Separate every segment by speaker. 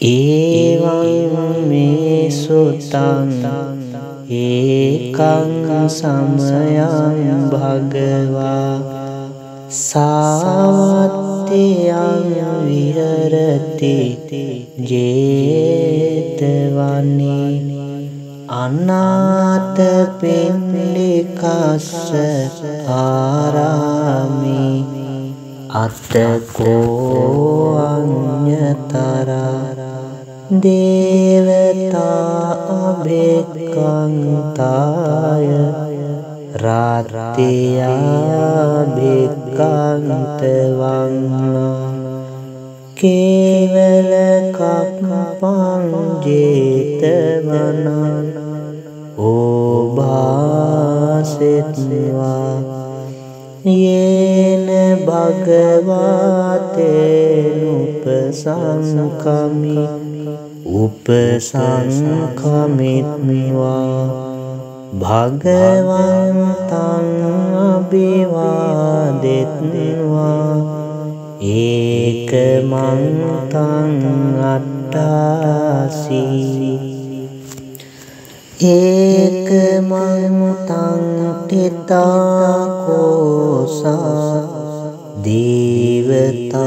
Speaker 1: एवं मे सुतं एकं समयं भगवा सावत्यं विहरति जेतवने अनाथपिण्डिकस्य आरामे अतको अन्यतरा देवता अभिक्रान्ताय रात्या भिक्रान्तवङ्ना केवलकल्पं जेतवना ओभासित्वा येन उपसंखमित्वा भगवन्तं अभिवादित्वा एकमन्तं अट्टासि एकमन्तं तिताकोसा देवता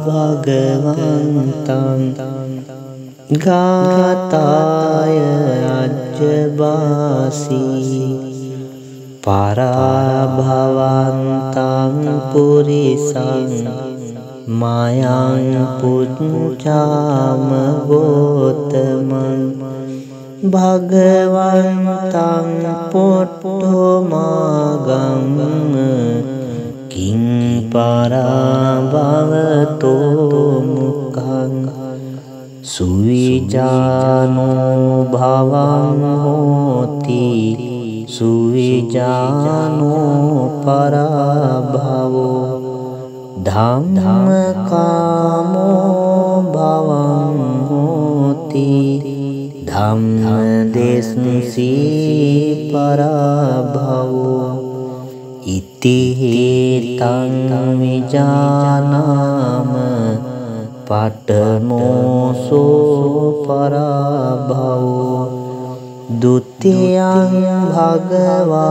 Speaker 1: भगवन्तं गाताय अजबासि पराभवन्तं पुरिसं मायां पुञ्चामगोतमं भगवन्तं पुट्टमागं किं पराभवतो मुखं सुविजानो भवं होति सुविजानो पराभवो धम्मकामो भवं होति धम्मदेशंसि पराभवो इति तं विजानाम पठमोऽसो पराभवो द्वितीयं भगवा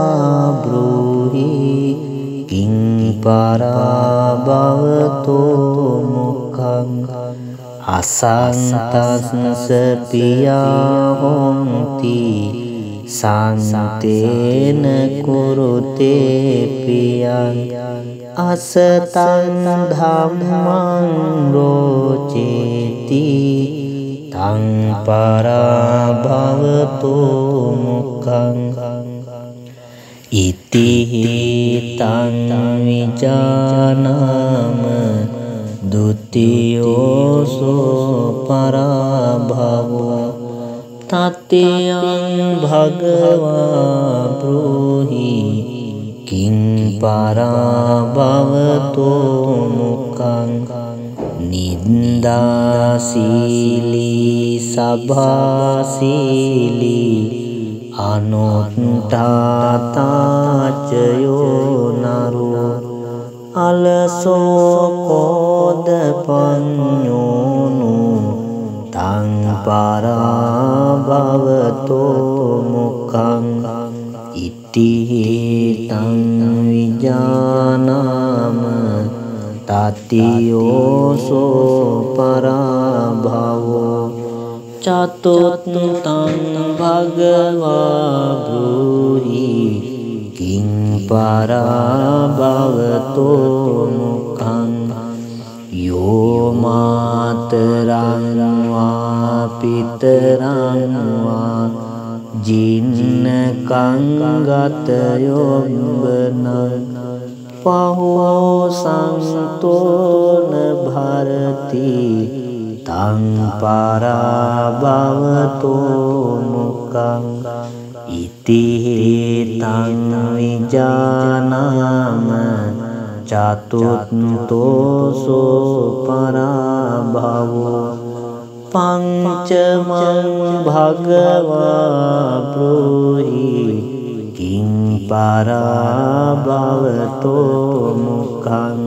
Speaker 1: ब्रूहि किं पराभवतो मुखं असन्तस्य पिया होन्ति शान्तेन कुरुते प्रियं असतं धम्मं रोचेति तं पराभवतो मुखं इति तं विजानाम द्वितीयोऽसो पराभवो तृतीयं भगवा ब्रूहि किं पराभवतो मुखं निन्दाशीली सभाशीली अनुत्थाता च यो नरो अलसो कोदपन्यो तं पराभवतो मुखं इति तं विजानाम तृतीयोऽसो पराभवो चतुर्थं भगवा ब्रूहि किं पराभवतो मुखं यो मातरं वा पितरं वा जिन्नकं गतयोऽम्बनं पहो संतो न भरति तं पराभवतो मुखं इति तं विजानाम चतुर्थोऽसो पराभवो पंचमं भगवा ब्रूहि किं पराभवतो मुखं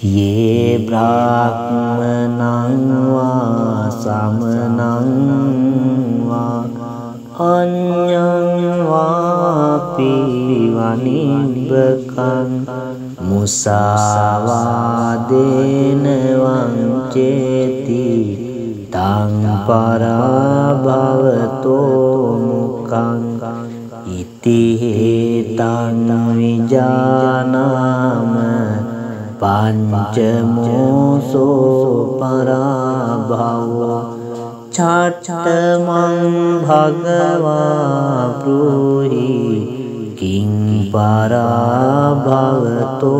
Speaker 1: ये ब्राह्मणं वा समनं वा अन्यं वापि वनिब्बकं मुसावादेन वञ्चेति तं पराभवतो मुखं इति हेतं विजानाम पंचमो पराभवो छठमं भगवा ब्रूहि किं पराभवतो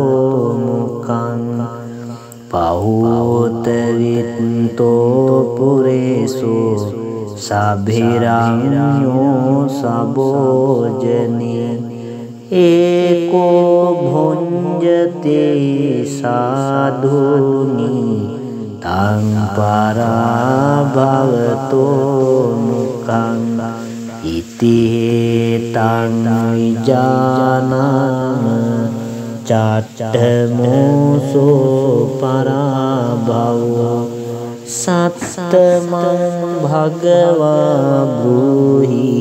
Speaker 1: मुखं पहुतवित्तो पुरेषु सभिराम्यो सबोजने एको भुञ्जते साधूनि तं पराभवतो मुखं इति हेतं विजानाम चट्टमोसो पराभवो सप्तमं भगवा ब्रूहि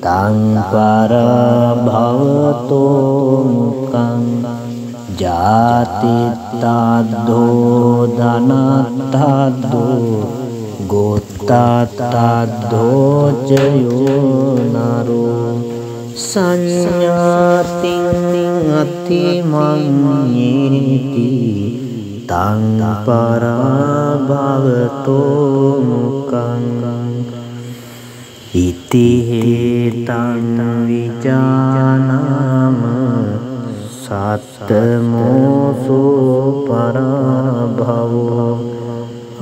Speaker 1: तं पराभवतो मुखं जातित्ताद्धो धनात्ताद्धो गोत्तात्ताद्धो च यो नरो संज्ञातिं अतिमन्येति तं पराभवतो मुखं इति हेतं विजानाम सप्तमोसो पराभवो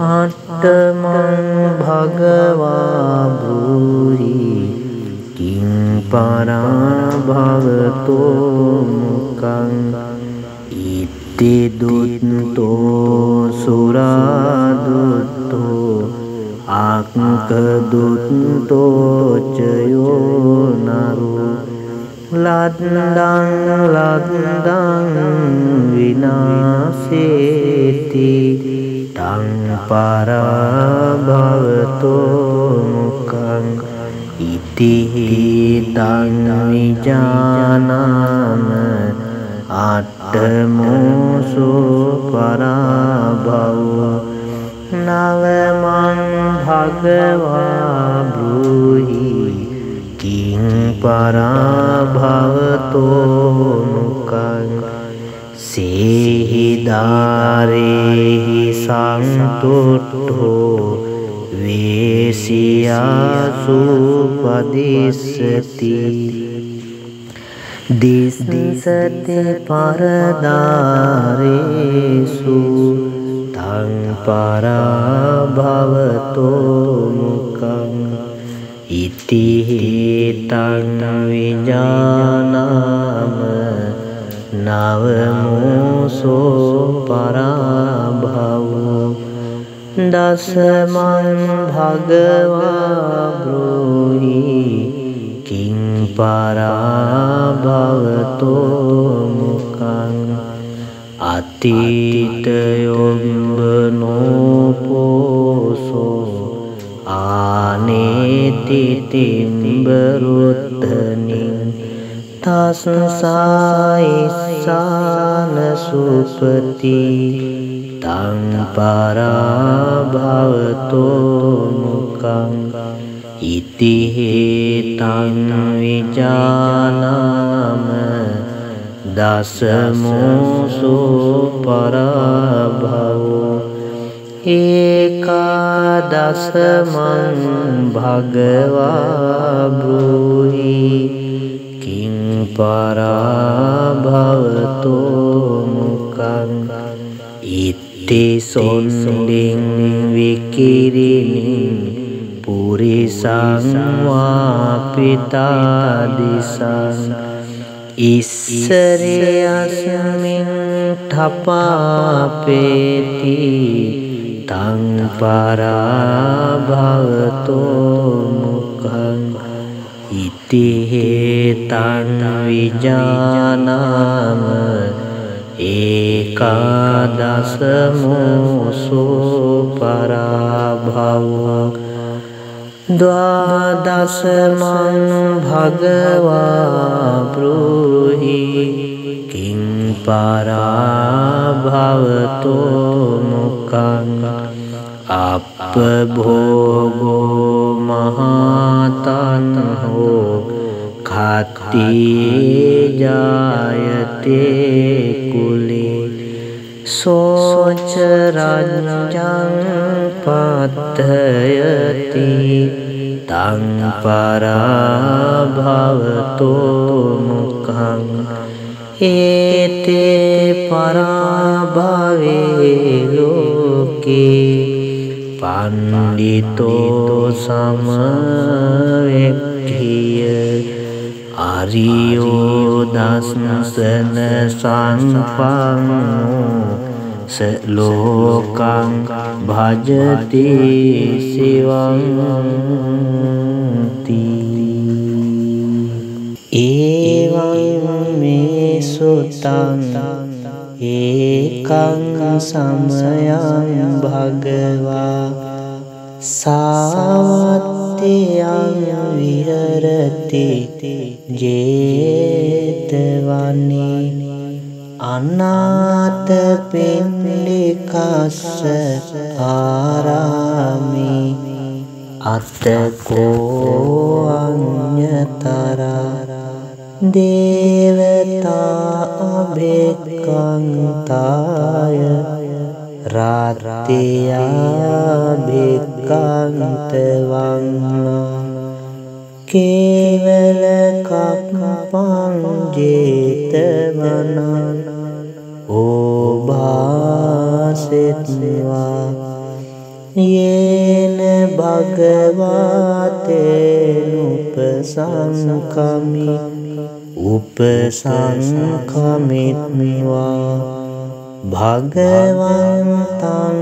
Speaker 1: अष्टमं भगवा ब्रूहि किं पराभवतो मुखं इति दुत्तो सुरादुत्तो आङ्कदुत्तो च यो नरो लद्दं विनाशेति तं पराभवतो मुखं इति हेतं विजानाम अष्टमोसो पराभवो नवमं भगवा ब्रूहि किं पराभवतो मुखं सेहिदारेहि सन्तुष्टो वेश्यासु उपदिशति दिशति परदारेषु तं पराभवतो मुखं इति हेतं विजानाम नवमोसो पराभवो दशमं भगवा ब्रूहि किं पराभवतो मुखं अतीतयोऽम्बनोपोषो आनेति तिम्बरुद्धनि तस्सायिशानसुपति तं पराभवतो मुखं इति हेतं विजानाम दशमोसो पराभवो एकादशमं भगवा ब्रूहि किं पराभवतो मुखं इति सोण्डिं विकिरिणीं पुरीशं वापितादिशं ईश्वरेऽस्मिन् ठपापेति तं पराभवतो मुखं इति हेतं विजानाम एकादशमोऽसो पराभवो द्वादशमं भगवा ब्रूहि किं पराभवतो मुखं अपभोगो महातन्हो खात्ये जायते कुले सोचराज्यं पद्धयति तं पराभवतो मुखं एते पराभवे लोके पंडितो समवेक्षिय आर्यो दंसन संपन्नो स लोकं भजति शिवं एवं मे सुतं एकं समयं भगवा सावत्यं विहरति जेतवने अनाथपिण्डिकस्य आरामे अतको अन्यतरा देवता अभिक्रान्ताय रात्या भिक्रान्तवाङ्ना केवलकल्पं जेतवना ओभासित्वा येन उपसंखमित्वा भगवन्तं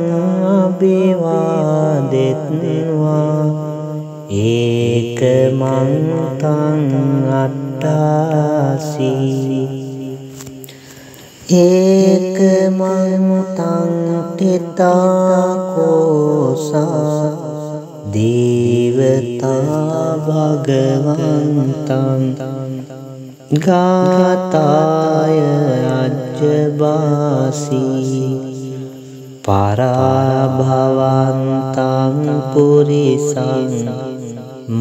Speaker 1: अभिवादित्वा एकमन्तं अट्टासि एकमन्तं तिताकोसा देवता भगवन्तं गाताय अजबासि पराभवन्तं पुरिसं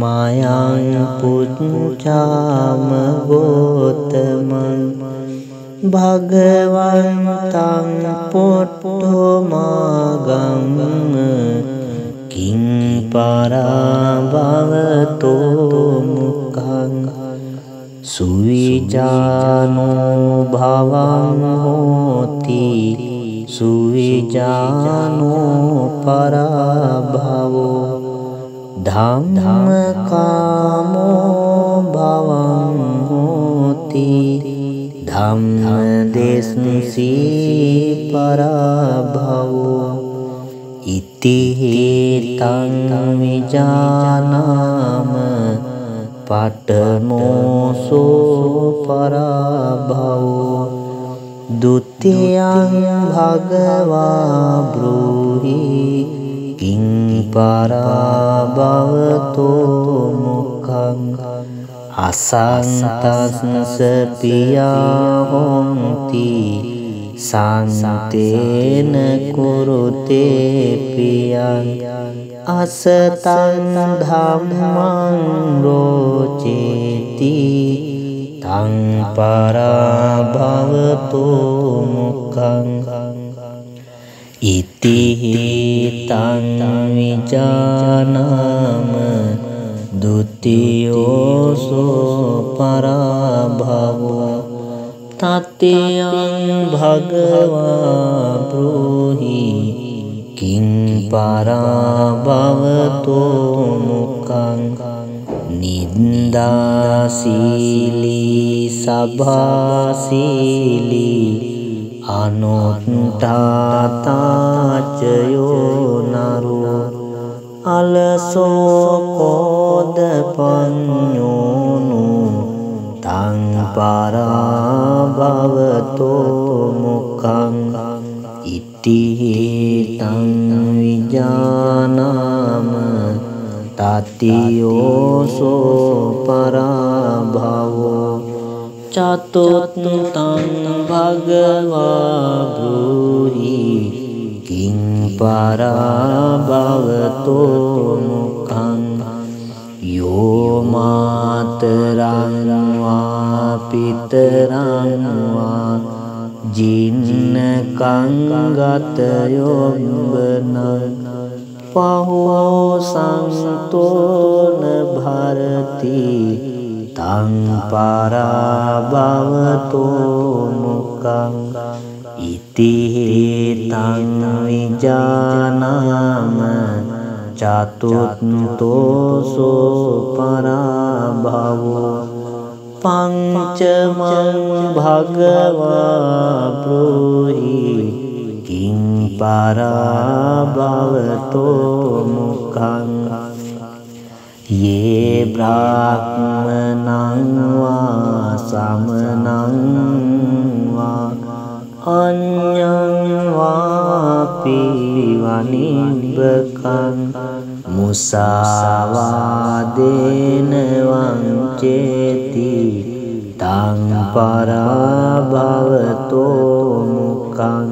Speaker 1: मायां पुञ्चाम गोतमं भगवन्तं पुट्टमागं किं पराभवतो मुखं सुविजानो भवं होति सुविजानो पराभवो धम्मकामो भवं होति धम्मदेशंसि पराभवो इति तं विजानाम पठनोऽसो पराभवो द्वितीयं भगवा ब्रूहि किं पराभवतो मुखं असन्तस्य पिया होन्ति शान्तेन कुरुते पियं असतं धम्मं रोचेति तं पराभवतो मुखं इति तं विजानाम द्वितीयोऽसो पराभवो तृतीयं भगवा ब्रूहि किं पराभवतो मुखं निन्दाशीली सभाशीली अनुत्थाताचयो नरो अलसो कोदपन्योनु तं पराभवतो मुखं ඉතිහිතං විජානාම තතියෝසෝ පරාභවෝ චතුත්තං භගවා බ්‍රූහි කිං පරාභවතෝ මුඛං යෝ මාතරං වා පිතරං වා ජින්නකං ගතයොබ්බනං පහෝ සංතෝන භරති තං පරාභවතෝ මුඛං ඉතිහිතං විජානාම චතුත්තෝසෝ පරාභවෝ පංචමං භගවා බ්‍රූහි කිං පරාභවතෝ මුඛං යේ බ්‍රාහ්මනං වා සමනං වා අඤ්ඤං වාපි වනිබ්බකං මුසාවාදේන වංචේති තං පරාභවතෝ මුඛං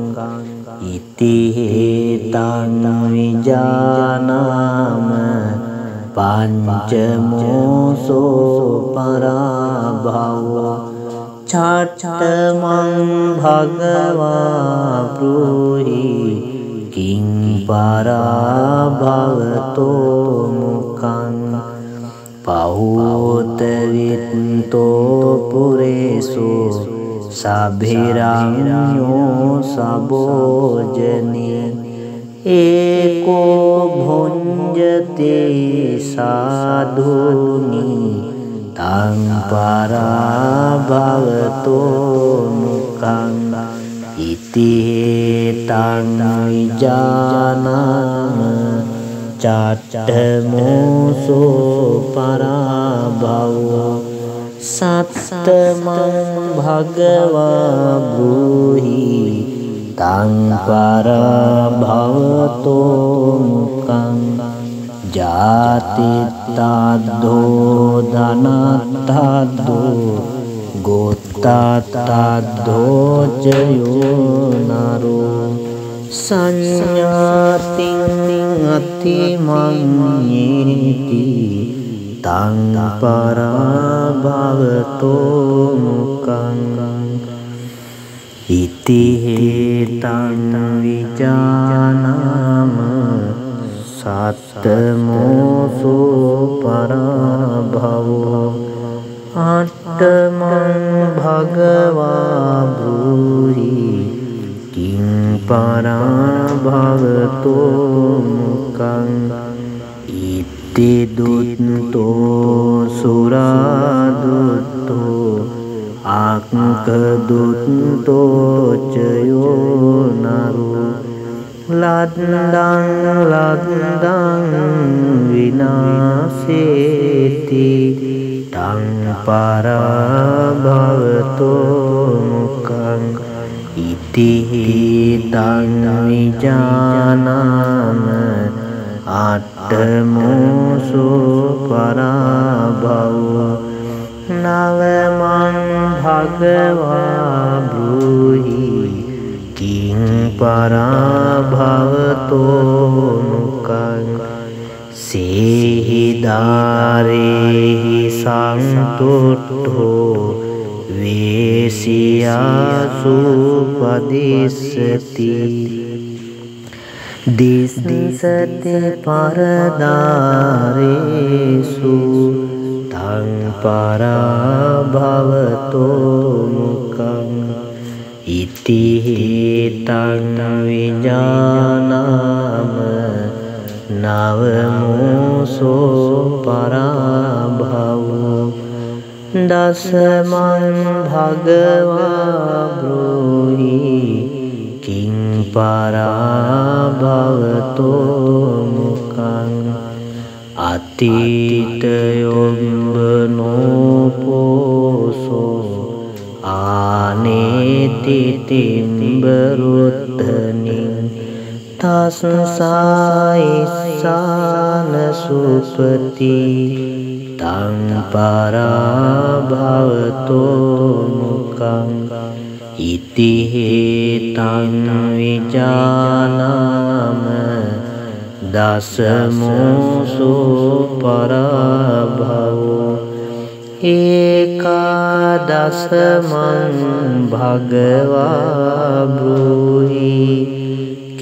Speaker 1: ඉතිහිතං විජානාම පංචමෝසෝ පරාභවෝ චත්තමං භගවා බ්‍රූහි කිං පරාභවතෝ මුඛං පහෝත විත්තෝ පුරේසෝ සබිරඤ්ඤෝ සබෝජනේ ඒකෝ භුඤ්ජති සාධුනි තං පරාභවතෝ මුඛං ඉතිහිතං විජානාම චත්තමෝසෝ පරාභවෝ සත්තමං භගවා බ්‍රූහි තං පරාභවතෝ මුඛං ජාතිත්තද්ධෝ ධනත්තද්ධෝ ගෝත්තත්තද්ධෝ චයෝ නරෝ සංඥාතින් අතිමඤ්ඤේති තං පරාභවතෝ මුඛං ඉතිහිතං විජානාම සත්තමෝසෝ පරාභවෝ අට්ඨමං භගවා බ්‍රූහි කිං පරාභවතෝ මුඛං ඉති දුත්තෝ සුරාදුත්තෝ ආක්ඛදුත්තෝ චයෝ නරෝ ලද්දං විනාසේති තං පරාභවතෝ මුඛං ඉතිහිතං විජානාම අට්ඨමෝසෝ පරාභවෝ නවමං භගවා බ්‍රූහි කිං පරාභවතෝ මුඛං සේහිදාරේහි සන්තුට්ඨෝ වේසියාසු පදිස්සති දිස්සති පරදාරේසු තං පරාභවතෝ මුඛං ඉතිහිතං විජානාම නවමෝසෝ පරාභවෝ දසමං භගවා බ්‍රූහි කිං පරාභවතෝ මුඛං අතීතයොම්බනෝ පෝසෝ ආනේ තිතිම්බරුත්තනින් තස්සායිස්සාන සුපති තං පරාභවතෝ මුකං ඉති හේතං විජානාම දසමෝසෝ පරාභවෝ ඒකාදසමං භගවා බ්‍රූහි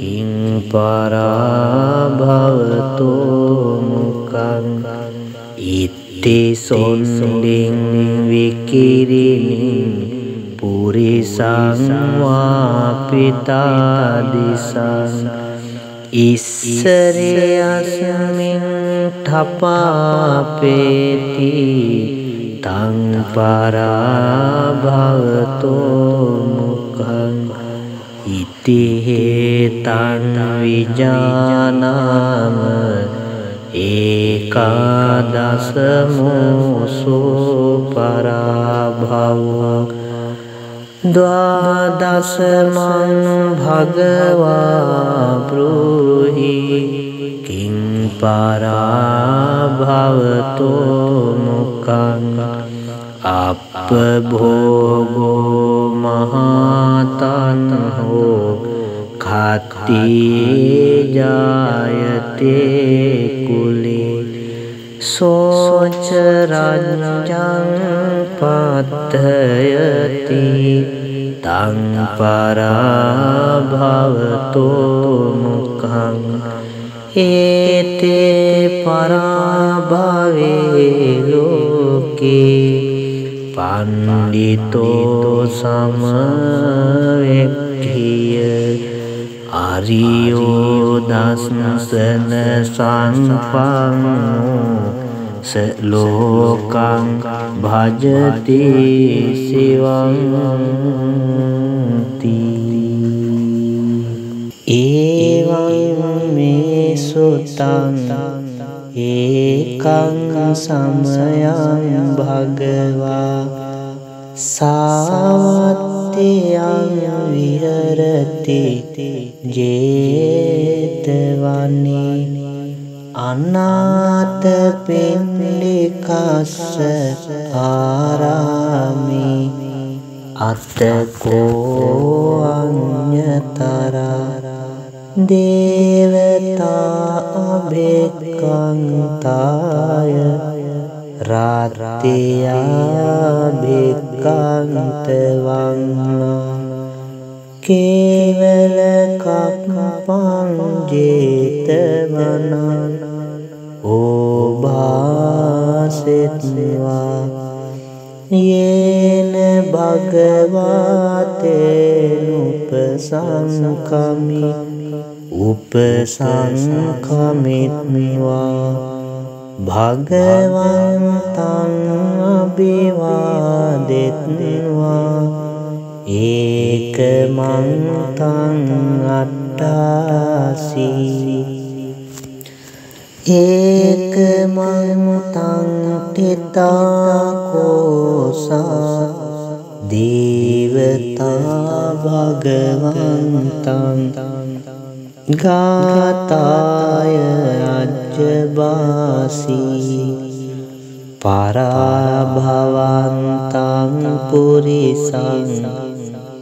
Speaker 1: කිං පරාභවතෝ මුකං ඉත්ති සොන්ඩින් විකිරිනින් පුරිසං වාපිතාදිසං ඉස්සරයස්මින් ඨපාපේති තං පරාභවතෝ මුඛං ඉති හේතං විජානාම ඒකාදසමෝසෝ පරාභවෝ ද්වාදසමං භගවා බ්‍රූහි කිං පරාභවතෝ මුඛං අප්පභෝගෝ මහතන්හෝ khatiye jayate kule soch rajang pathayati tang parabhavato mukhang ete parabhave loke pandito samavekhiya Ariyo dasana sampanno selokang bhajati sivanti evam me sutang ekang samayang bhagava savatiyang viharati jetavani anata pindikassa arami attako anyatara devata abhekantaya ratiya bhekantavangna kevela kappang jetavana obhasetva yena bhagavatenupasangkami upasangkamitva bhagavantang abhivadetva ekamantang attasi ekamantang titakosa devata bhagavantang gataya ajabasi parabhavantang purisang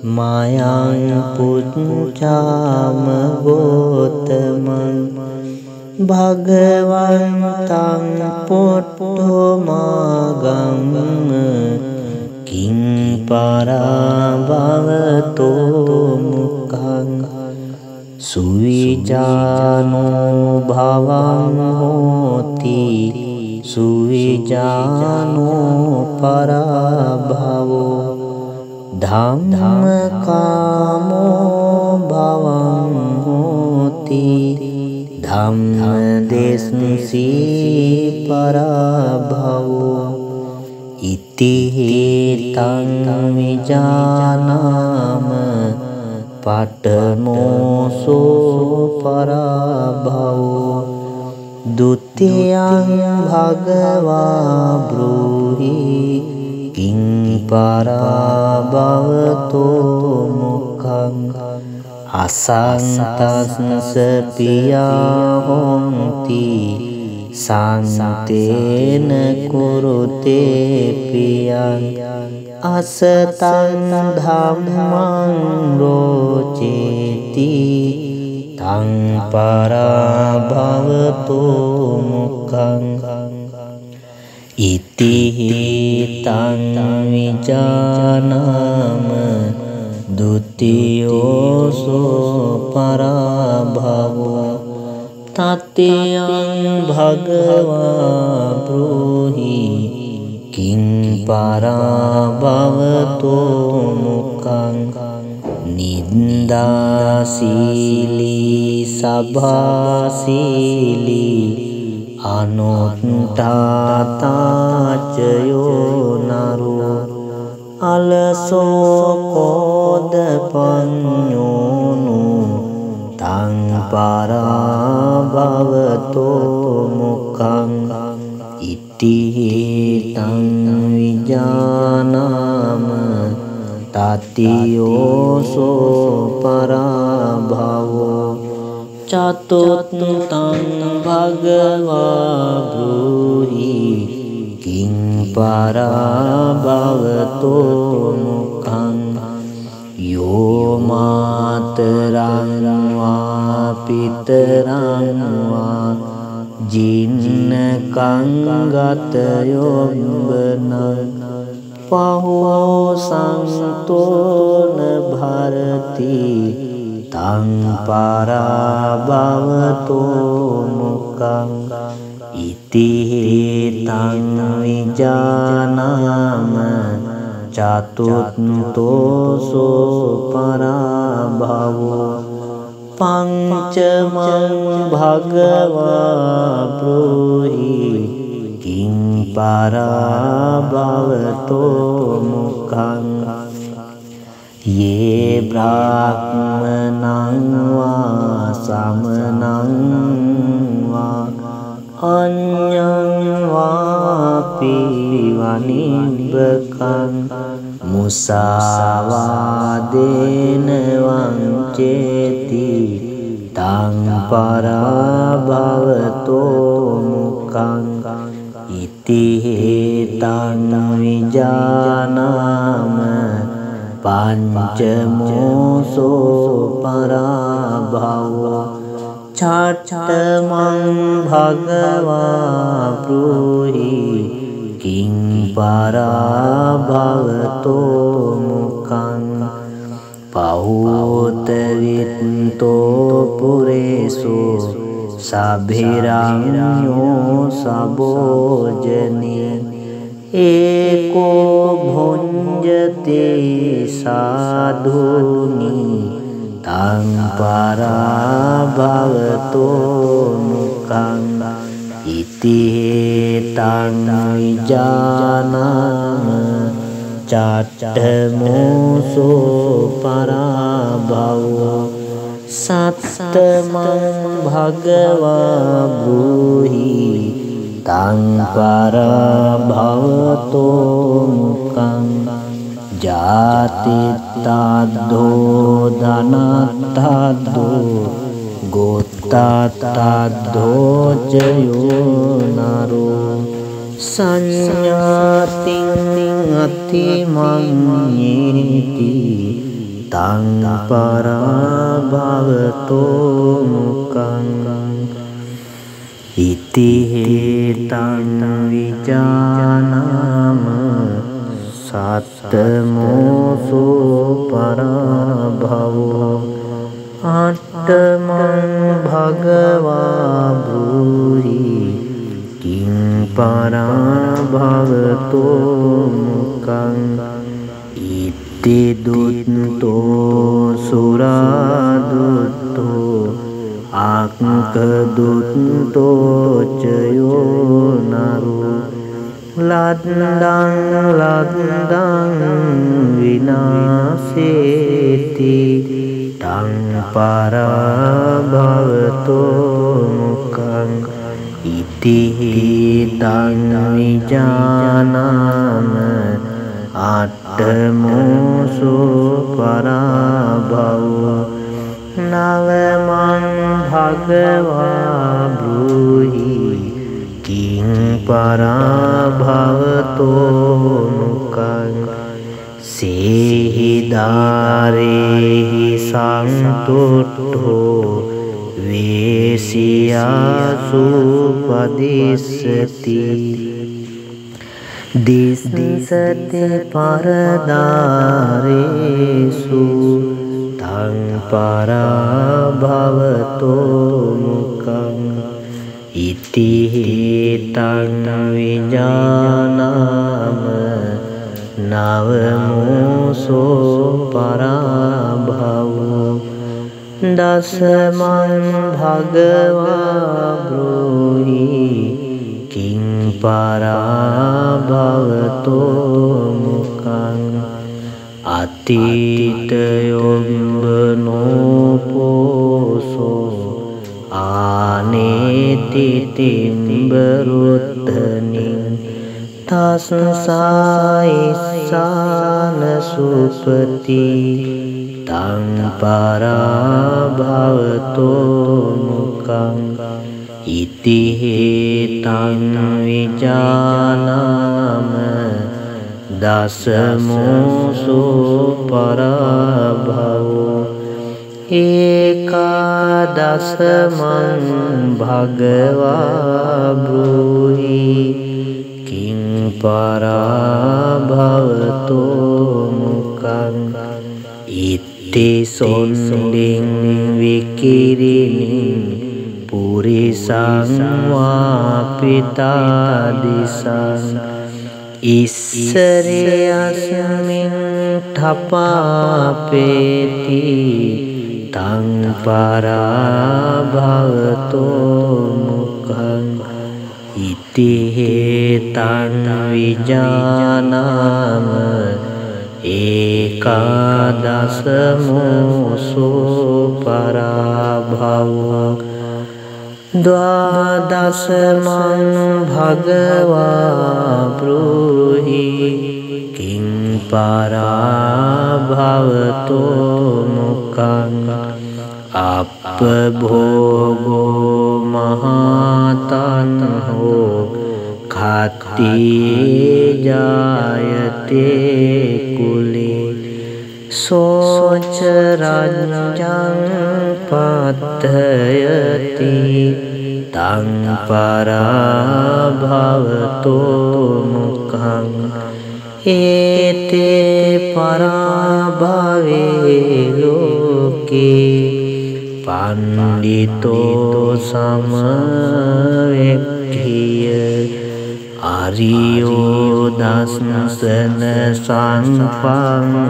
Speaker 1: mayang puncama gotamang bhagavantang pottomagam king parabhavato mukhang suwijano bhavang hoti suwijano parabhavo dhammakamo bhavang hoti dhammadesi parabhavo iti hetang vijanama patmoso parabhavo dutiyang bhagava broohi king parabhavato අසංතස්ස පියා හොන්ති සංතේන කුරුතේ පියං අසතං ධම්මං රෝචේති තං පරභවතු මුඛං ඉති තං විජානාම ဒုတိယោ සෝ පරභවෝ තත්ත්‍යං භගවා බ්‍රූහි කිං පරභවතෝ මුඛං නින්දාසීලී සභාසීලී අනුත්ථාතාචයෝ නරෝ අලසෝ කෝදපඤ්ඤෝනු තං පරභවතෝ මුඛං ඉති තං විජානාම තතියෝසෝ පරභවෝ චතුත්තං භගවා බ්‍රූහි කිං පරභවතෝ මුඛං යෝ මාතරං වා පිතරං වා ජින්නකං ගතයොබ්බනං පහෝ සංතෝන භරති තං පරභවතෝ මුඛං ඉති තං විජානාම චතුත්තෝසෝ පරභවෝ පංචමං භගවා බ්‍රූහි කිං පරභවතෝ මුඛං යේ බ්‍රාහ්මනං වා සමනං වා අඤ්ඤං වාපි වනිබ්බකං මුසාවාදේන වංචේති තං පරභවතෝ මුඛං ඉති තං විජානාම පංචමෝසෝ පරභවෝ චත්තමං භගවා බ්‍රූහි කිං පරභවතෝ මුඛං පහෝත විත්තෝ පුරේසෝ සබිරඤ්ඤෝ සබෝජනේ ඒකෝ භුඤ්ජති සාධුනි තං පරභවතෝ මුඛං ඉති තං විජානාම චත්තමෝසෝ පරභවෝ සත්තමං භගවා බ්‍රූහි තං පරභවතෝ මුඛං ජාතිත්තද්ධෝ ධනත්තද්ධෝ ගෝත්තත්තද්ධෝ චයෝ නරෝ සංඥාතින් අතිමඤ්ඤේති තං පරභවතෝ මුඛං ඉති තං විජානාම සත්තමෝසෝ පරභවෝ අට්ඨමං භගවා බ්‍රූහි කිං පරභවතෝ මුඛං ඉති දුත්තෝ සුරාදුත්තෝ ආක්ඛදුත්තෝ චයෝ නරෝ ලද්දං විනාසේති තං පරභවතෝ මුඛං ඉති තං විජානාම අට්ඨමෝසෝ පරභවෝ නවමං භගවා බ්‍රූහි කිං පරාභවතෝ මුකං සේහිදාරේහි සංතුට්ඨෝ වේසියාසු පදිස්සති දිස්සති පරදාරේසු තං පරාභවතෝ මුකං ඉති හේතං විජානාම නවමෝසෝ පරාභවෝ දසමං භගවා බ්‍රූහි කිං පරාභවතෝ මුකං අතීතයොම්බනෝපෝසෝ ආනේති තිම්බරුත්තනින් තස්සායිස්සාන සුපති තං පරාභවතෝ මුකං ඉති හේතං විජානාම දසමෝසෝ පරාභවෝ ඒකාදසමං භගවා බ්‍රූහි කිං පරාභවතෝ මුකං ඉත්ති සොන්ඩින් විකිරිනින් පුරිසං වාපිතාදිසං ඉස්සරයස්මින් ඨපාපේති තං පරාභවතෝ මුකං ඉති හේතං විජානාම ඒකාදසමෝසෝ පරාභවෝ ද්වාදසමං භගවා බ්‍රූහි කිං පරාභවතෝ මුකං අප්පභෝගෝ මහතන්හෝ khatiye jayate kule soca ranjang pathayati tang parabhavato mukhang ete parabhave loke pandito samavekhiya Ariyo dasana sampanno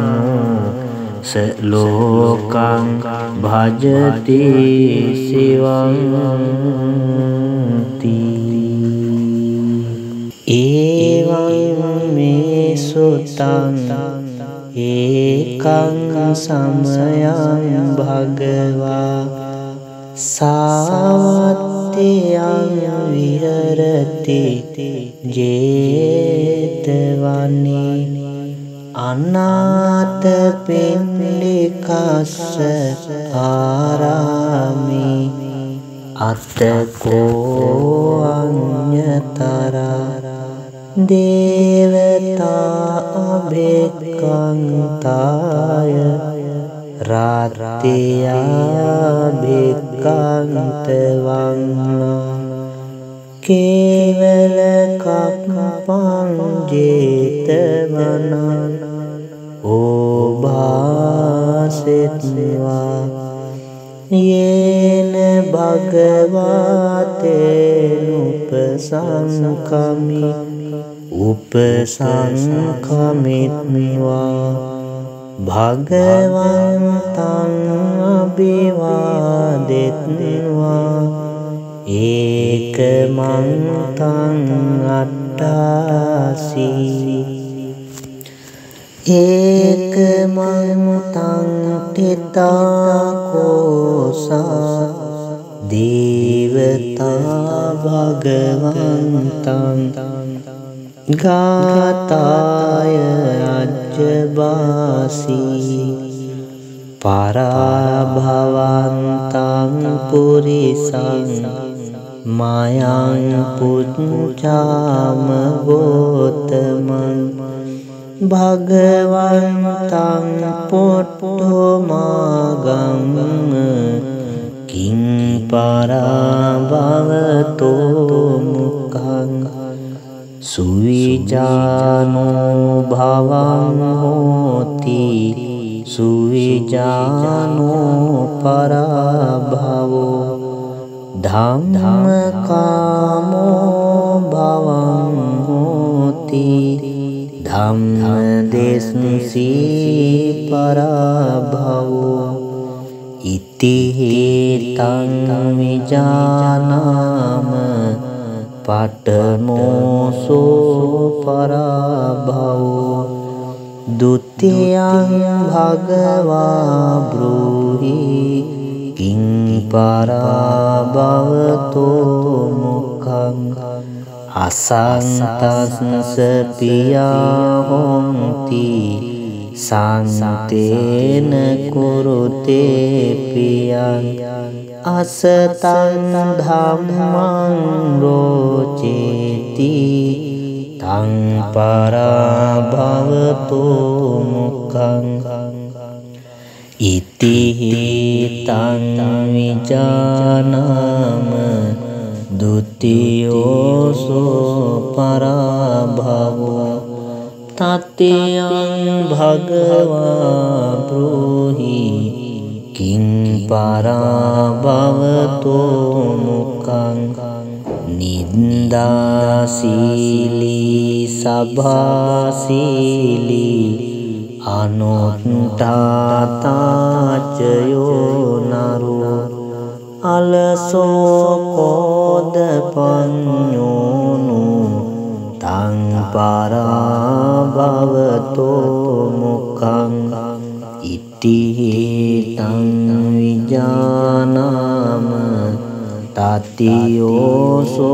Speaker 1: selokang bhajati sivanti evam me sutang ekang samayang bhagava savatiyang viharati jetavani anata pindikassa arami attako anyatara devata abhekantaya ratiya abhekantavangna kevela kappang jetavana obhasetva yena bhagavatenupasankami upasankamitva bhagavantang abhivadetva ekamantang attasi ekamantang titakosa devata bhagavantang gataya ajabasi පරභවන්තං පුරිසං මයං පුච්ඡාම ගෝතමං භගවන්තං පොට්ඨමාගං කිං පරභවතෝ මුඛං සුවිජානෝ භවං හෝති සුවිජානෝ පරභවෝ ධම්මකාමෝ භවං හෝති ධම්මදේශී පරභවෝ ඉති හේතං විජානාම පඨමෝසෝ පරභවෝ ဒုတိယံ භගවා බ්‍රූහි කිං පරභවතෝ මුඛං අසංතස්ස පියා හොಂತಿ සංතේන කුරුතේ පියං අසතං ධම්මං රෝචේති තං පරභවතෝ මුඛං ඉති තං විජානාම ဒုတိယោ සෝ පරභවෝ තත්ත්‍යං භගවා බ්‍රූහි කිං පරභවතෝ මුඛං නින්දාසීලී සභාසීලී අනුත්තාතාචයෝ නරෝ අලසෝ කෝදපඤ්ඤෝනු තං පරභවතෝ මුඛං ඉති තං විජානාම තතියෝසෝ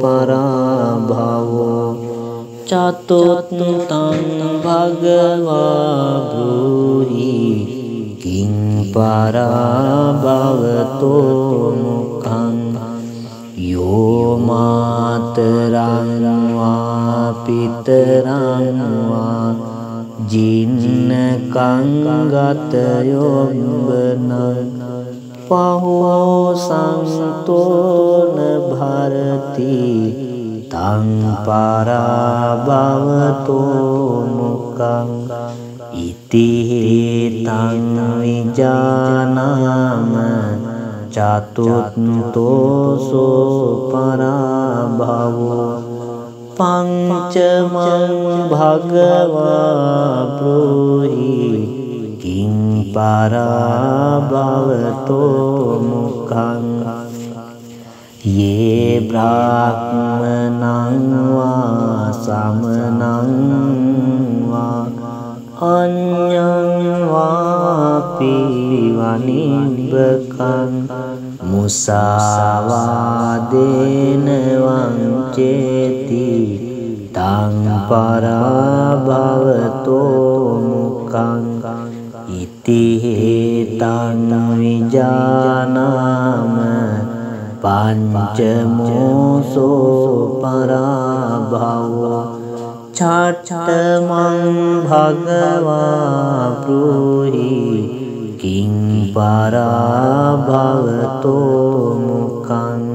Speaker 1: පරභවෝ චතුත්තං භගවා බ්‍රූහි කිං පරභවතෝ මුඛං යෝ මාතරං වා පිතරං වා ජින්නකං ගතයොබ්බනං පහෝ සංතෝන භරති තං පරභවතෝ මුඛං ඉති තං විජානාම චතුත්තෝසෝ පරභවෝ පංචමං භගවා බ්‍රූහි කිං පරභවතෝ මුඛං යේ බ්‍රාහ්මනං වා සමනං වා අඤ්ඤං වාපි වනිබ්බකං මුසාවාදේන වංචේති තං පරභවතෝ මුඛං ඉති තං විජානාම පංචමෝසෝ පරභවෝ චත්තමං භගවා බ්‍රූහි කිං පරභවතෝ මුඛං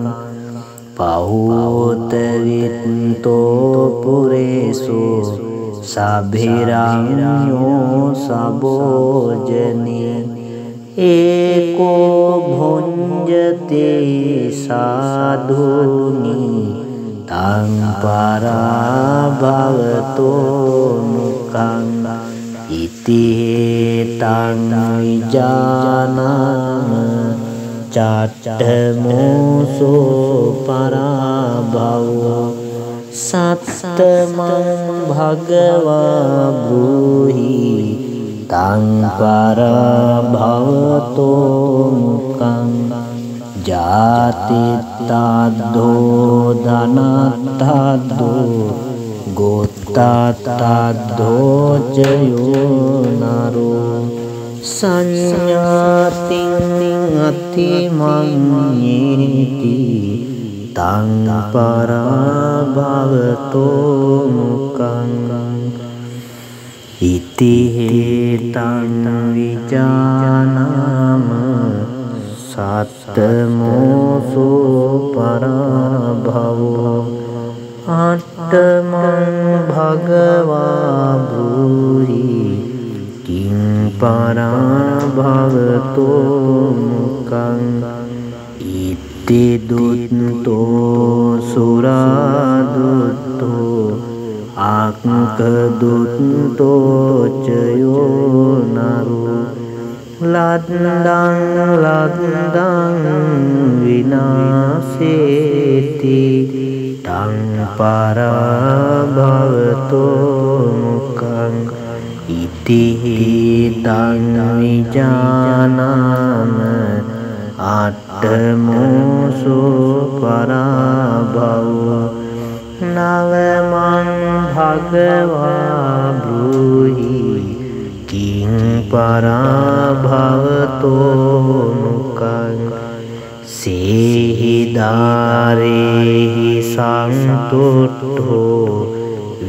Speaker 1: පහෝත විත්තෝ පුරේසෝ සබ්බිරඤ්ඤෝ සබෝජනේ ඒකෝ භුඤ්ජති සාධුනි තං පරභවතෝ මුඛං ඉති තං විජානාම චත්තමෝසෝ පරභවෝ සත්තමං භගවා බ්‍රූහි තං පරභවතෝ මුඛං ජාතිත්තද්ධෝ ධනත්තද්ධෝ ගෝත්තත්තද්ධෝ චයෝ නරෝ සංඥාතින් අතිමඤ්ඤේති තං පරභවතෝ මුඛං ඉති හේතං විජානාම සත්තමෝසෝ පරභවෝ අට්ඨමං භගවා භූහි කිං පරභවතෝ මුඛං ඉති දුත්තෝ සුරාදුත්තෝ අක්ඛදුත්තෝ චයෝ නරෝ ලද්දං විනාශේති තං පරභවතෝ මුඛං ඉති තං විජානාම අට්ඨමෝසෝ පරභවෝ නවමං භගවා භූහි කිං පරභවතෝ මුඛං සේහිදාරේහි සන්තුට්ඨෝ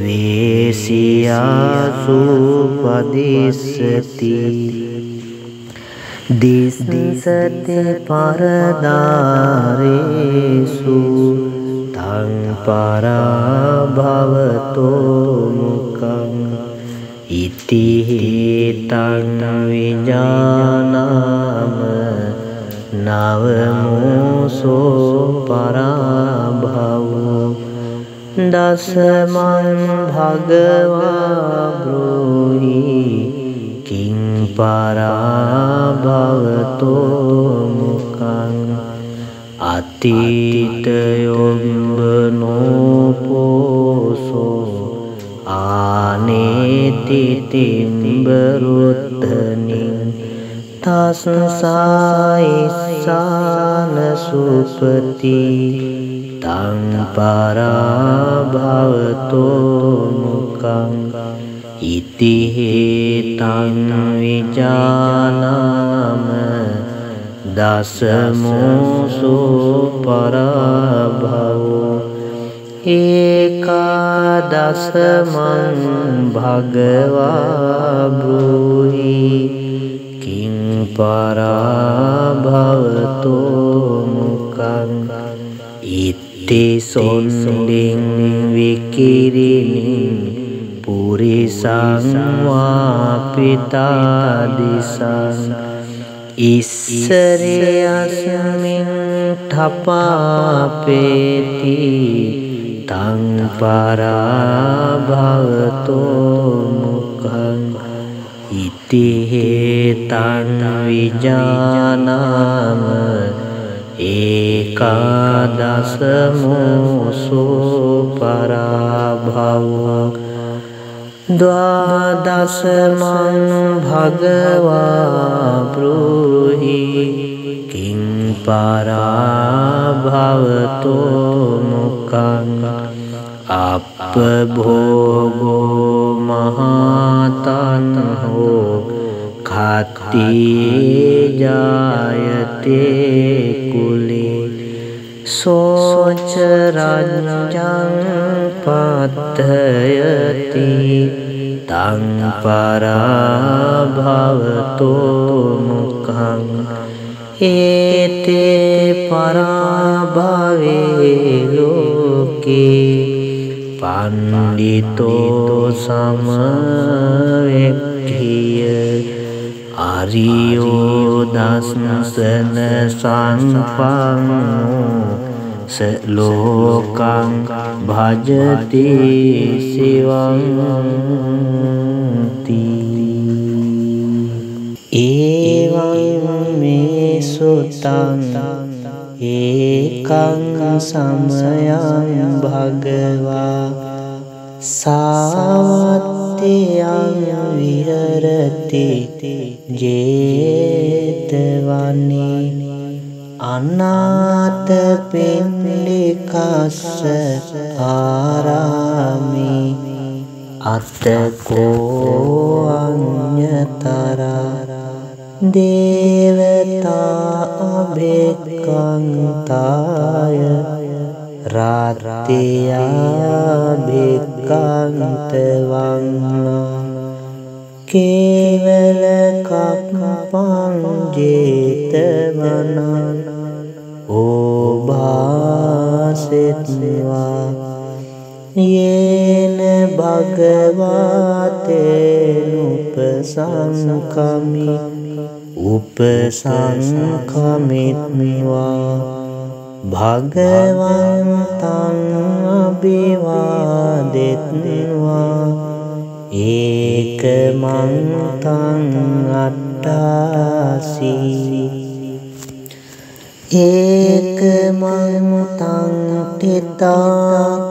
Speaker 1: වේසියාසු පදිස්සති දිස්සති පරදාරේසු තං පරභවතෝ මුඛං ඉති හේතං විජානාම නවමෝසෝ පරභවෝ දසමං භගවා බ්‍රෝහි කිං පරභවතෝ මුඛං අතීතයොම්බනෝපෝසෝ ආනේති තිම්බරුත්තනින් තස්සායිස්සාන සුපති තං පරභවතෝ මුඛං ඉති හේතං විජානාම දසමෝසෝ පරභවෝ ඒකාදසමං භගවා බ්‍රූහි කිං පරභවතෝ මුඛං ඉති සොන්දින් විකිරිනින් පුරිසං වාපිතා දිසං ඉස්සරේ අස්මින් ඨපාපේති තං පරභවතෝ මුඛං ඉති හේතං විජානාම ඒකාදසමෝසෝ පරභවෝ ද්වාදසමං භගවා බ්‍රූහි කිං පරභවතෝ මුඛං අප්පභෝගෝ මහතන්හෝ khatiye jayate kule soca ranjang pathayati tang parabhavato mukhang ete parabhave loke pandito samavekhiya ariyo dasana sampango selokang bhajati sivanti evam me sutang ekang samayang bhagava savatiyang viharati jetavani anata pindikassa arami attako anyatara දේවතා අභික්ඛන්තාය රාත්‍ත්‍යා භික්ඛන්ත වංනා කේවල කප්පං ජේතවනං ඕභාසෙත්වා යේන භගවතේනුපසංඛමි උපසංඛමිත්වා භගවන්තං අභිවාදෙත්වා ඒකමන්තං අට්ඨාසී ඒකමන්තං තිතාකෝසා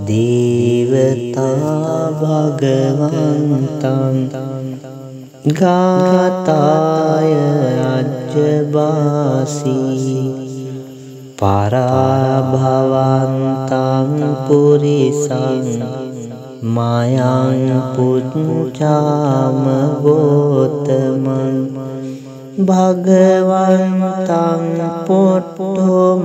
Speaker 1: දේවතා භගවන්තං ගාතාය අජ්ජබාසී පරාභවන්තං පුරිසං මයං පුච්ඡාම ගෝතමං භගවන්තං පොට්ඨමාගං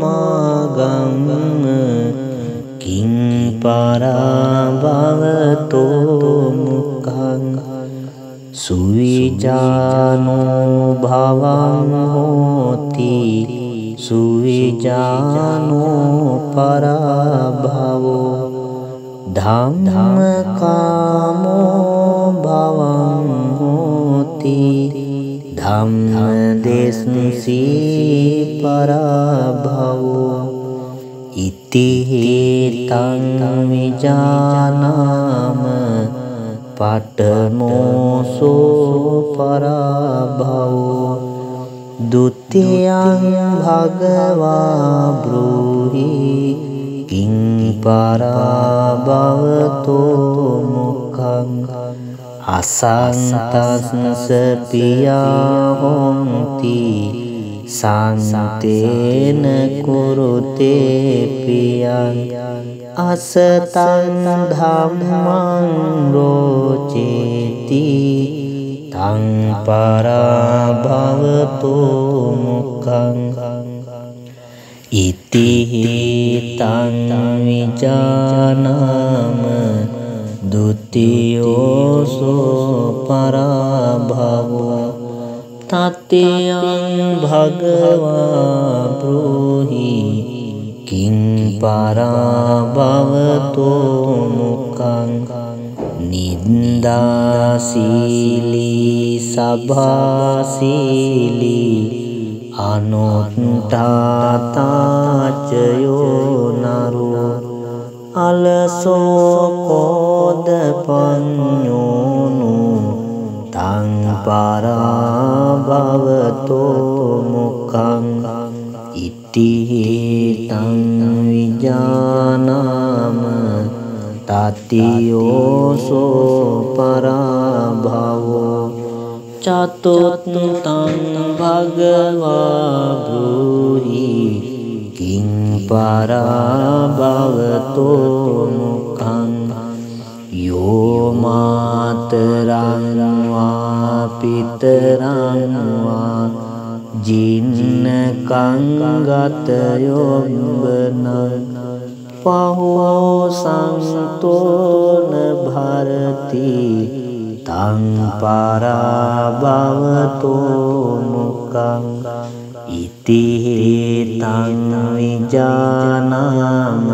Speaker 1: කිං පරාභවතෝ මුඛං සුවිජානෝ භවං හෝති සුවිජානෝ පරාභවෝ ධම්මකාමෝ භවං හෝති ධම්මදේශී පරාභවෝ ඉති හේතං විජානාම පඨමෝසෝ පරාභවෝ ဒုတိယံ භගවා බ්‍රූහි කිං පරාභවතෝ මුඛං අසංතස්ස පියා හොಂತಿ සංතේන කුරුතේ පියං අසතං ධම්මං රෝචේති තං පරාභවතෝ මුඛං ඉති තං විජානාම ဒုတိယោ සෝ පරාභවෝ තත්ත්‍යං භගවා බ්‍රූහි කිං පරාභවතෝ මුඛං නින්දාසීලී සභාසීලී අනුත්තාතාචයෝ නරෝ අලසෝ කෝදපඤ්ඤෝනු තං පරාභවතෝ මුඛං ඉති තං විජානාම තතියෝසෝ පරාභවෝ චතුත්තං භගවා බ්‍රූහි කිං පරාභවතෝ මුඛං යෝ මාතරං වා පිතරං වා ජින්නකං ගතයොබ්බනං පහෝ සංතෝන භරති තං පරාභවතෝ මුඛං ඉති තං විජානාම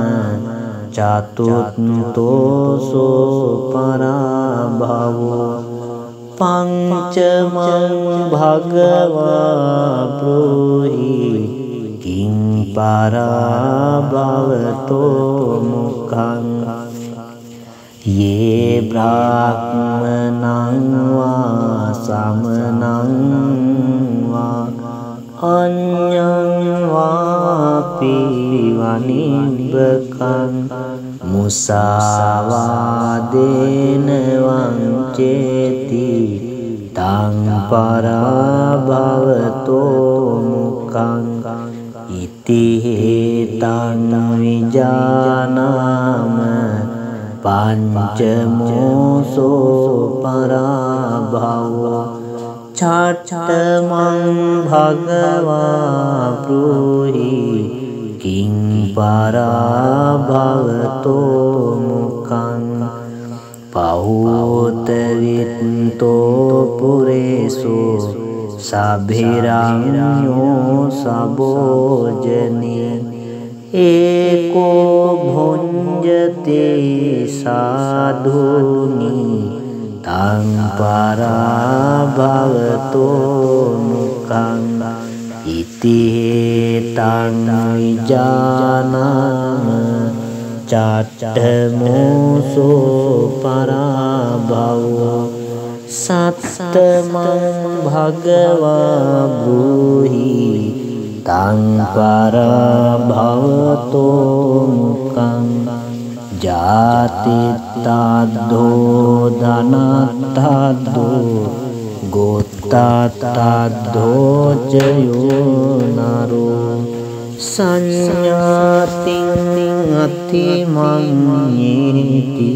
Speaker 1: චතුත්තෝසෝ පරාභවෝ පංචමං භගවා බ්‍රූහි කිං පරාභවතෝ මුඛං යේ බ්‍රාහ්මනං වා සමනං වා අඤ්ඤං වාපි වනිබ්බකං මුසාවාදේන වංචේති තං පරාභවතෝ මුඛං ඉති තං විජානාම පංචමෝසෝ පරාභවෝ චට්ඨමං භගවා බ්‍රූහි කිං පරාභවතෝ මුඛං පහෝත විත්තෝ පුරේසු සබිරඤ්ඤෝ සබෝජනේ ඒකෝ භුඤ්ජති සාධුනි තං පරාභවතෝ මුඛං ඉති තං විජානාම චට්ඨමෝසෝ පරාභවෝ සත්තමං භගවා බ්‍රූහි තං පරාභවතෝ මුඛං ජාතිත්තද්ධෝ ධනත්තද්ධෝ ගෝත්තත්තද්ධෝ චයෝ නරෝ සංඥාතින් අතිමඤ්ඤේති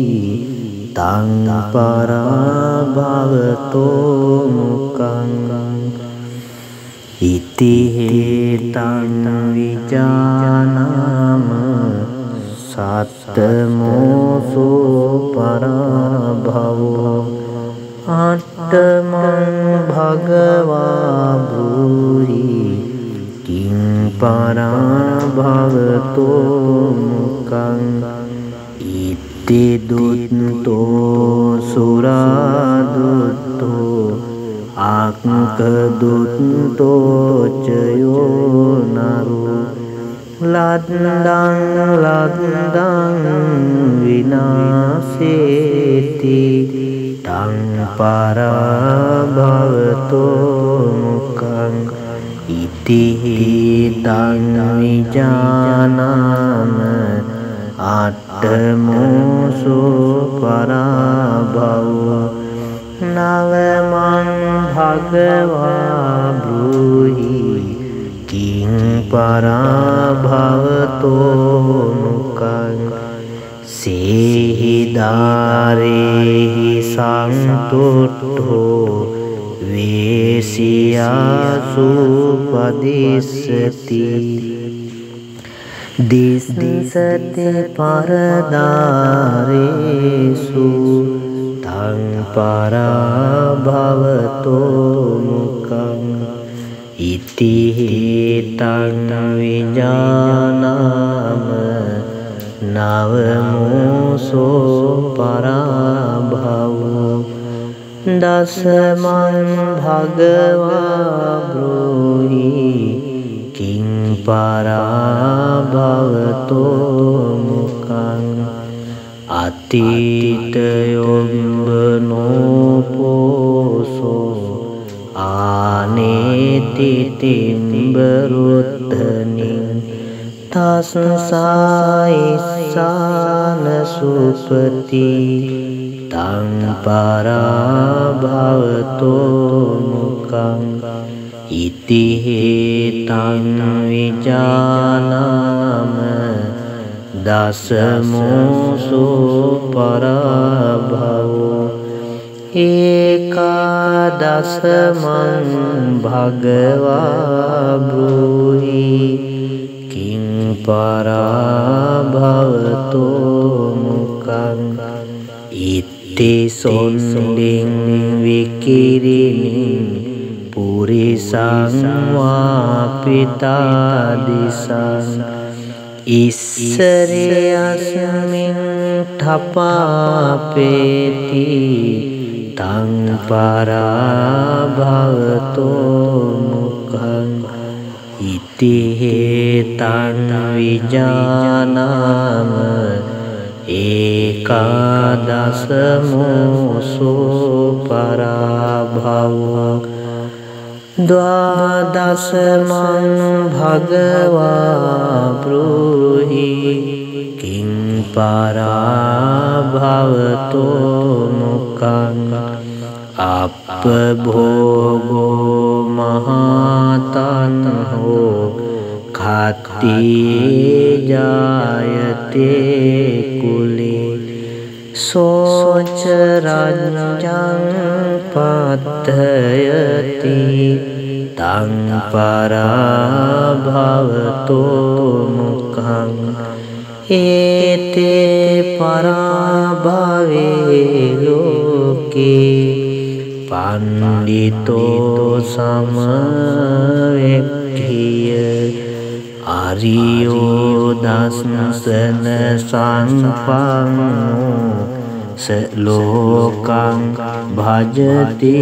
Speaker 1: තං පරාභවතෝ මුඛං ඉති හේතං විජානාම සත්තමෝසෝ පරාභවෝ අට්ඨමං භගවා බ්‍රූහි කිං පරාභවතෝ මුඛං ඉති දුත්තෝ සුරාදුත්තෝ ආක්ඛදුත්තෝ චයෝ නරෝ ලද්දං විනාශේති තං පරාභවතෝ මුඛං ඉති තං විජානාම අට්ඨමෝසෝ පරාභවෝ නවමං භගවා බ්‍රූහි කිං පරාභවතෝ මුඛං සේහිදාරේහි සන්තුට්ඨෝ වේසියාසු පදිස්සති දිස්සති පරදාරේසු තං පරාභවතෝ මුඛං ඉති තං විජානාම නවමෝසෝ පරාභවෝ දසමං භගවා බ්‍රූහි කිං පරාභවතෝ මුඛං අතීතයොම්බනෝපෝසෝ ආනේති තිම්බරුත්තනි තස්සායිස්සාන සුපති තං පරාභවතෝ මුඛං ඉති තං විජානාම දසමෝසෝ පරාභවෝ ඒකාදසමං භගවා බ්‍රූහි කිං පරාභවතෝ මුඛං ඉති සොන්ඩින් විකිරිනින් පුරිසං වාපිතාදිසං ඉස්සරේ අස්මින් ඨපාපේති තං පරාභවතෝ මුඛං ඉති තං විජානාම ඒකාදසමෝසෝ පරාභවෝ ද්වාදසමං භගවා බ්‍රූහි කිං පරාභවතෝ මුඛං අප්පභෝගෝ මහතන්හෝ khati jayate kuli සෝච රඤ්ඤං පත්තයති තං පරාභවතෝ මුඛං ඒතේ පරාභවේ ලෝකේ පණ්ඩිතෝ සමවෙක්ඛිය ආරියෝ දස්සන සංපන්නෝ ස ලෝකං භජති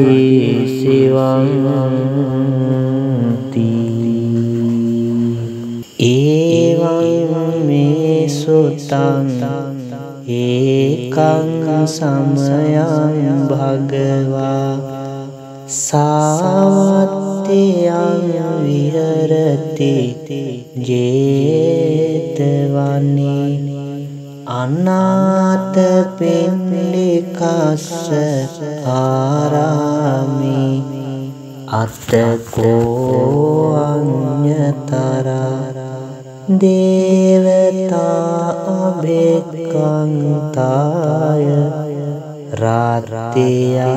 Speaker 1: සිවං ඒවං මේ සුතං ඒකං සමයං භගවා සාවත්තියං විහෙරති ජේතවනේ අනාථ පිණ්ඩිකස්ස ආරාමේ අත්තකෝ අඤ්ඤතරා දේවතා අභික්ඛන්තාය රාත්‍ත්‍යා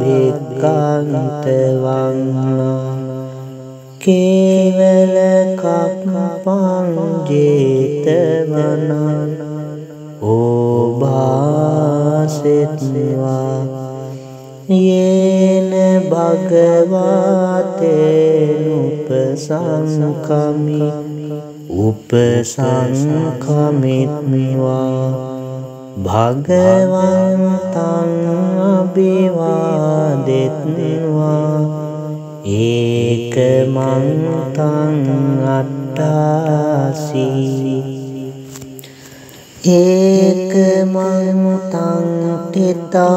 Speaker 1: භික්ඛන්ත වංලා කේවල කප්පං ජේතවනං ඕභාසෙත්වා යේන භගවතේනුපසංඛමි උපසංඛමිත්වා භගවන්තං අභිවාදෙත්වා ඒකමන්තං අට්ඨාසී ඒකමන්තං තිතාකෝසා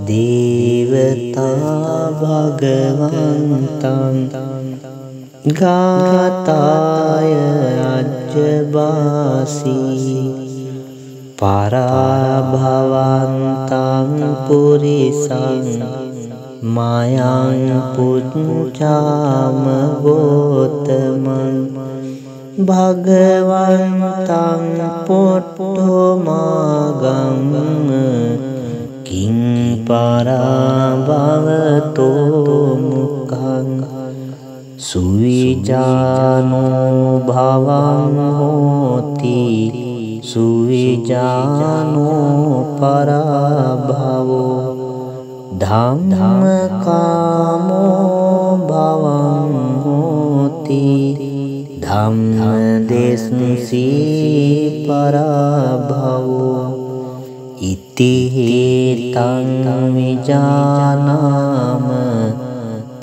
Speaker 1: දේවතා භගවන්තං ගාතාය අජ්ජබාසී පරාභවන්තං පුරිසං මයං පුච්ඡාම ගෝතමං භගවන්තං පොට්ඨමාගං කිං පරාභවතෝ මුඛං සුවිජානෝ භවං හෝති සුවිජානෝ පරාභවෝ ධම්මකාමෝ භවං හෝති ධම්මදේශී පරාභවෝ ඉති හේතං විජානාම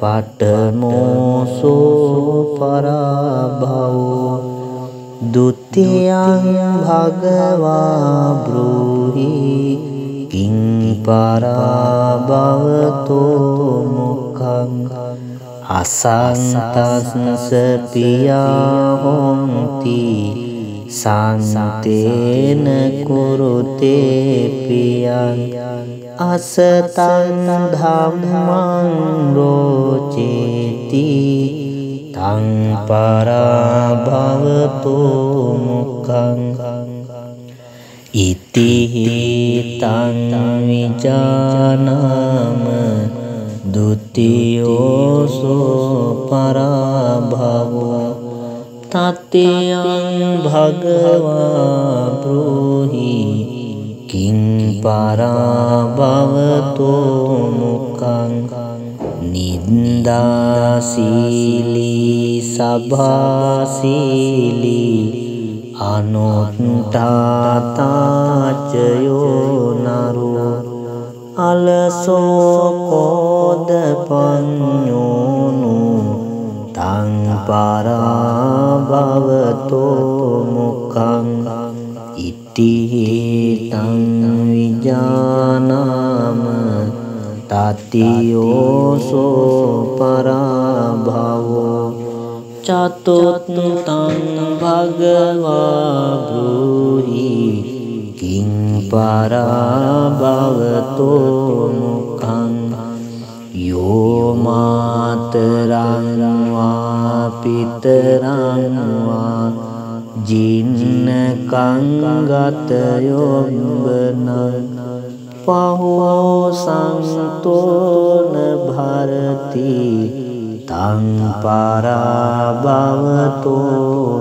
Speaker 1: පඨමෝසෝ පරාභවෝ ဒုတိယံ භගවා බ්‍රූහි කිං පරාභවතෝ මුඛං අසංතස්ස පියා හොಂತಿ සංතේන කුරුතේ පියං අසතං ධම්මං රෝචේති තං පරාභවතෝ මුඛං ඉති තං විජානාම ဒုတိယោ සෝ පරාභවෝ තත්ත්‍යං භගවා බ්‍රූහි කිං පරාභවතෝ මුඛං නින්දාසීලී සභාසීලී අනුත්තාතාචයෝ නරෝ අලසෝ කෝදපඤ්ඤෝනු තං පරාභවතෝ මුඛං ඉති තං විජානාම තතියෝසෝ පරාභවෝ චතුත්තං භගවා බ්‍රූහි කිං පරාභවතෝ මුඛං යෝ මාතරං වා පිතරං වා ජීන්න කංගත යොම්බන පහෝ සංතෝන භරති තං පරාභවතෝ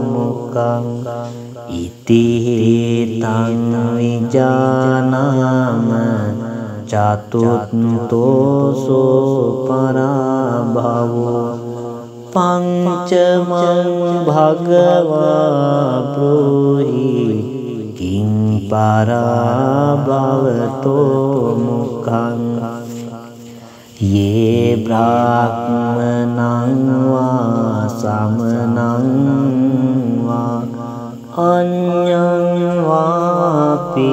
Speaker 1: මුකං ඉති තං විජානාම චතුත්ථෝසෝ පරාභවෝ පංචමං භගවා බ්‍රූහි කිං පරාභවතෝ මුඛං යේ බ්‍රාහ්මනං වා සමනං වා අඤ්ඤං වාපි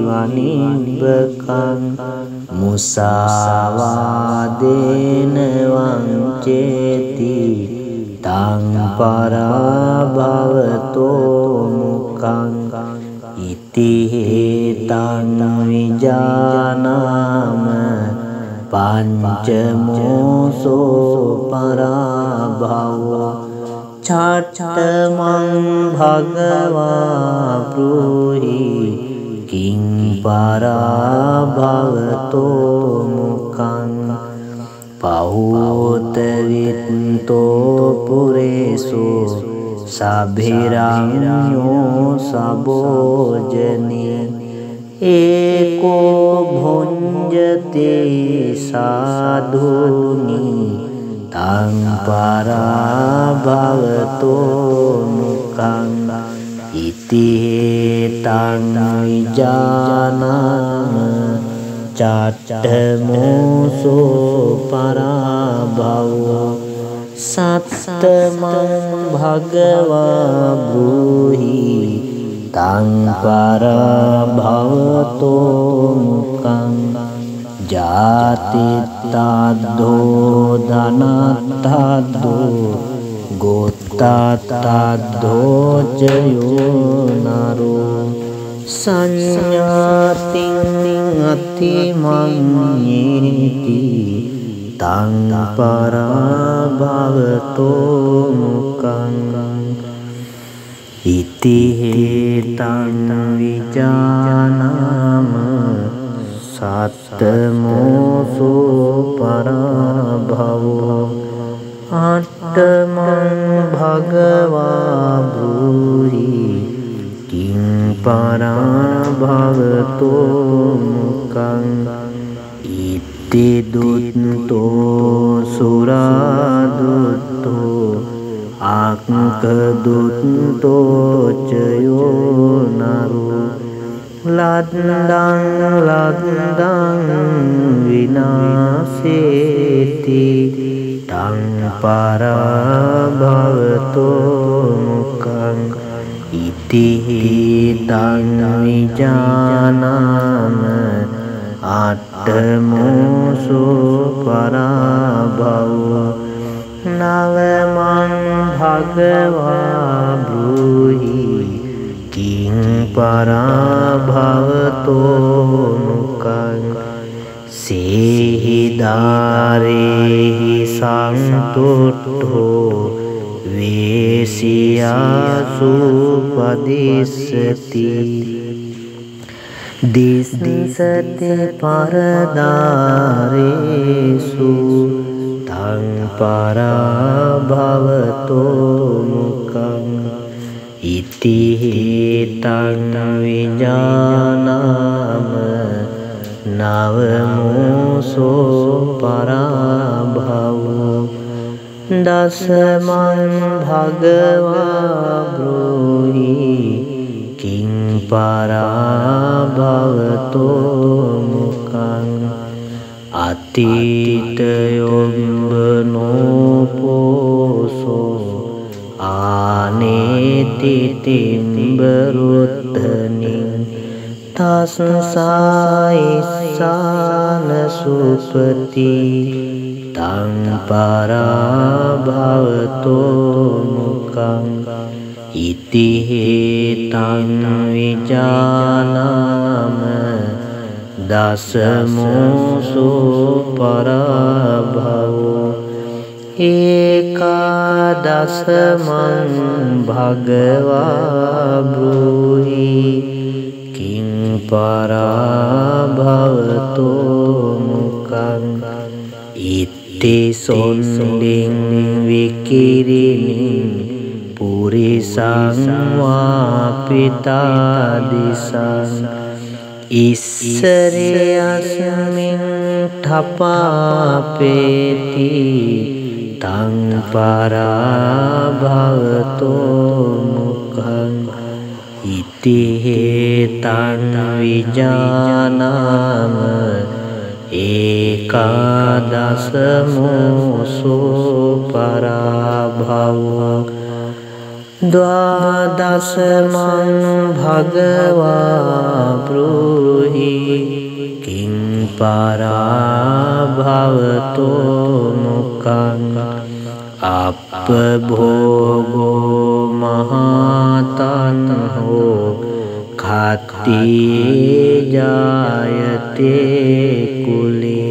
Speaker 1: වනිබ්බකං මුසාවාදේන වංචේති තං පරාභවතෝ මුඛං ඉති තං විජානාම පංචමෝසෝ පරාභවෝ චත්තමං භගවා බ්‍රූහි කිං පරාභවතෝ මුඛං පහෝත විත්තෝ පුරේසෝ සබිරඤ්ඤෝ සබෝජනේ ඒකෝ භුඤ්ජති සාධුනි තං පරාභවතෝ මුඛං ඉති තං විජානාම චත්තමෝසෝ පරාභවෝ සත්තමං භගවා බ්‍රූහි තං පරාභවතෝ මුඛං ජාතිත්තද්ධෝ ධනත්තද්ධෝ ගෝත්තත්තද්ධෝ චයෝ නරෝ සංඥාතින් අතිමඤ්ඤේති තං පරාභවතෝ මුඛං ඉති තං විජානාම සත්තමෝසෝ පරාභවෝ අට්ඨමං භගවා බ්‍රූහි කිං පරාභවතෝ මුඛං ඉති දුත්තෝ සුරාදුත්තෝ ආක්ඛදුත්තෝ චයෝ නරෝ ලද්දං විනාසේති තං පරාභවතෝ මුඛං ඉති තං විජානාම අට්ඨමෝසෝ පරාභවෝ නවමං භගවා බ්‍රූහි කිං පරාභවතෝ මුඛං සේහිදාරේහි සන්තුට්ඨෝ වේසියාසු පදිස්සති දිස්සති පරදාරේසු තං පරාභවතෝ මුඛං ඉති තං විජානාම නවමෝසෝ පරාභවෝ දසමං භගවා බ්‍රූහි කිං පරාභවතෝ මුඛං අතීතයොම්බනෝ පෝසෝ ආනේති තිම්බරුත්තනින් තස්සායිස්සාන සුපති තං පරාභවතෝ මුඛං ඉති තං විජානාම දසමෝසෝ පරාභවෝ ඒකා දසමං භගවා බ්‍රූහි කිං පරාභවතෝ මුඛං ඉත්ති සොණ්ඩින් විකිරිනින් පුරිසං වාපිතා දිසං ඉස්සරේ අස්මින් ඨපාපේති තං පරාභවතෝ මුඛං ඉති හේතං විජානාම ඒකාදසමෝසෝ පරාභවෝ ද්වාදසමං භගවා බ්‍රූහි කිං පරාභවතෝ මුඛං අප්පභෝගෝ මහතන්හෝ khatiye jayate kule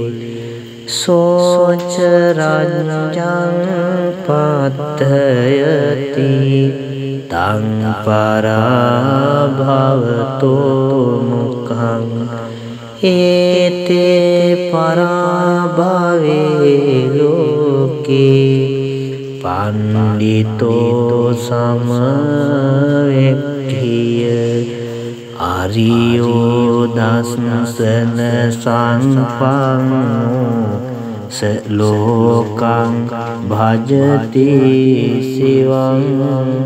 Speaker 1: soc ranjang pathayati tang parabhavato mukhang ete parabhave loke pandito samavekhiya ariyo dassana sampanno selokang bhajati sivanti